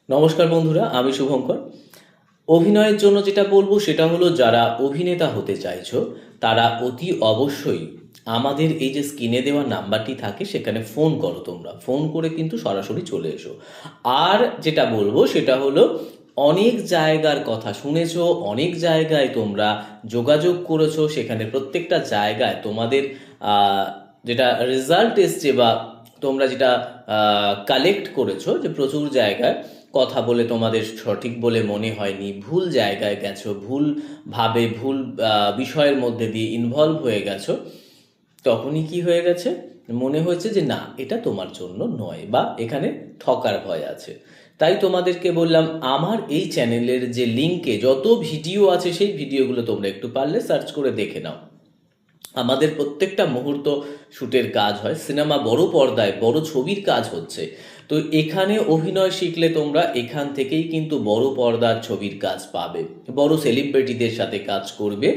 নমস্কার বন্ধুরা, আমি শুভঙ্কর। অভিনয়ের জন্য যেটা বলবো সেটা হলো, যারা অভিনেতা হতে চাইছো তারা অতি অবশ্যই আমাদের এই যে স্ক্রিনে দেওয়া নাম্বারটি থাকে সেখানে ফোন করো। তোমরা ফোন করে কিন্তু সরাসরি চলে এসো। আর যেটা বলবো সেটা হলো, অনেক জায়গার কথা শুনেছো, অনেক জায়গায় তোমরা যোগাযোগ করেছো, সেখানে প্রত্যেকটা জায়গায় তোমাদের আহ, যেটা রেজাল্ট এসছে বা তোমরা যেটা কালেক্ট করেছো, যে প্রচুর জায়গায় কথা বলে তোমাদের সঠিক বলে মনে হয়নি, ভুল জায়গায় গেছো, ভুল ভাবে ভুল বিষয়ের মধ্যে দিয়ে ইনভলভ হয়ে গেছো। তখনই কি হয়ে গেছে, মনে হয়েছে যে না, এটা তোমার জন্য নয় বা এখানে ঠকার ভয় আছে। তাই তোমাদেরকে বললাম, আমার এই চ্যানেলের যে লিঙ্কে যত ভিডিও আছে সেই ভিডিওগুলো তোমরা একটু পারলে সার্চ করে দেখে নাও। আমাদের প্রত্যেকটা মুহূর্ত শুটের কাজ হয়, সিনেমা বড় পর্দায় বড় ছবির কাজ হচ্ছে। তো এখানে অভিনয় শিখলে তোমরা এখান থেকেই কিন্তু বড় পর্দার ছবির কাজ পাবে, বড় সেলিব্রিটিদের সাথে কাজ করবে।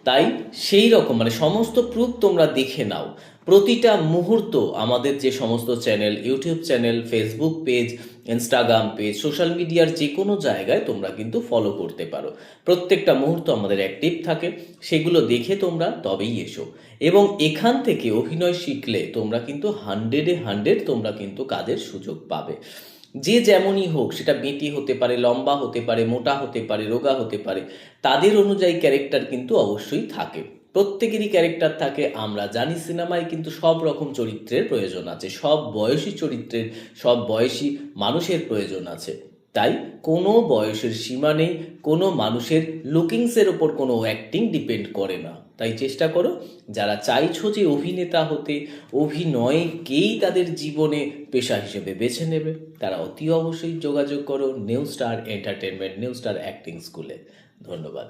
তাই সেই রকম মানে সমস্ত প্রুফ তোমরা দেখে নাও। প্রতিটা মুহূর্ত আমাদের যে সমস্ত channel, YouTube channel, Facebook page, Instagram page, social মিডিয়ার যে কোনো জায়গায় তোমরা কিন্তু ফলো করতে পারো। প্রত্যেকটা মুহূর্ত আমাদের অ্যাক্টিভ থাকে, সেগুলো দেখে তোমরা তবেই এসো। এবং এখান থেকে অভিনয় শিখলে তোমরা কিন্তু 100-এ 100 তোমরা কিন্তু কাজের সুযোগ পাবে। যে যেমনই হোক, সেটা বেঁটে হতে পারে, লম্বা হতে পারে, মোটা হতে পারে, রোগা হতে পারে, তাদের অনুযায়ী ক্যারেক্টার কিন্তু অবশ্যই থাকে। প্রত্যেকেরই ক্যারেক্টার থাকে, আমরা জানি। সিনেমায় কিন্তু সব রকম চরিত্রের প্রয়োজন আছে, সব বয়সী চরিত্রের, সব বয়সী মানুষের প্রয়োজন আছে। তাই কোনো বয়সের সীমা নেই, কোনো মানুষের লুকিংসের ওপর কোনো অ্যাক্টিং ডিপেন্ড করে না। তাই চেষ্টা করো, যারা চাইছো যে অভিনেতা হতে, অভিনয়কেই তাদের জীবনে পেশা হিসেবে বেছে নেবে, তারা অতি অবশ্যই যোগাযোগ করো new star entertainment, new star acting স্কুলে। ধন্যবাদ।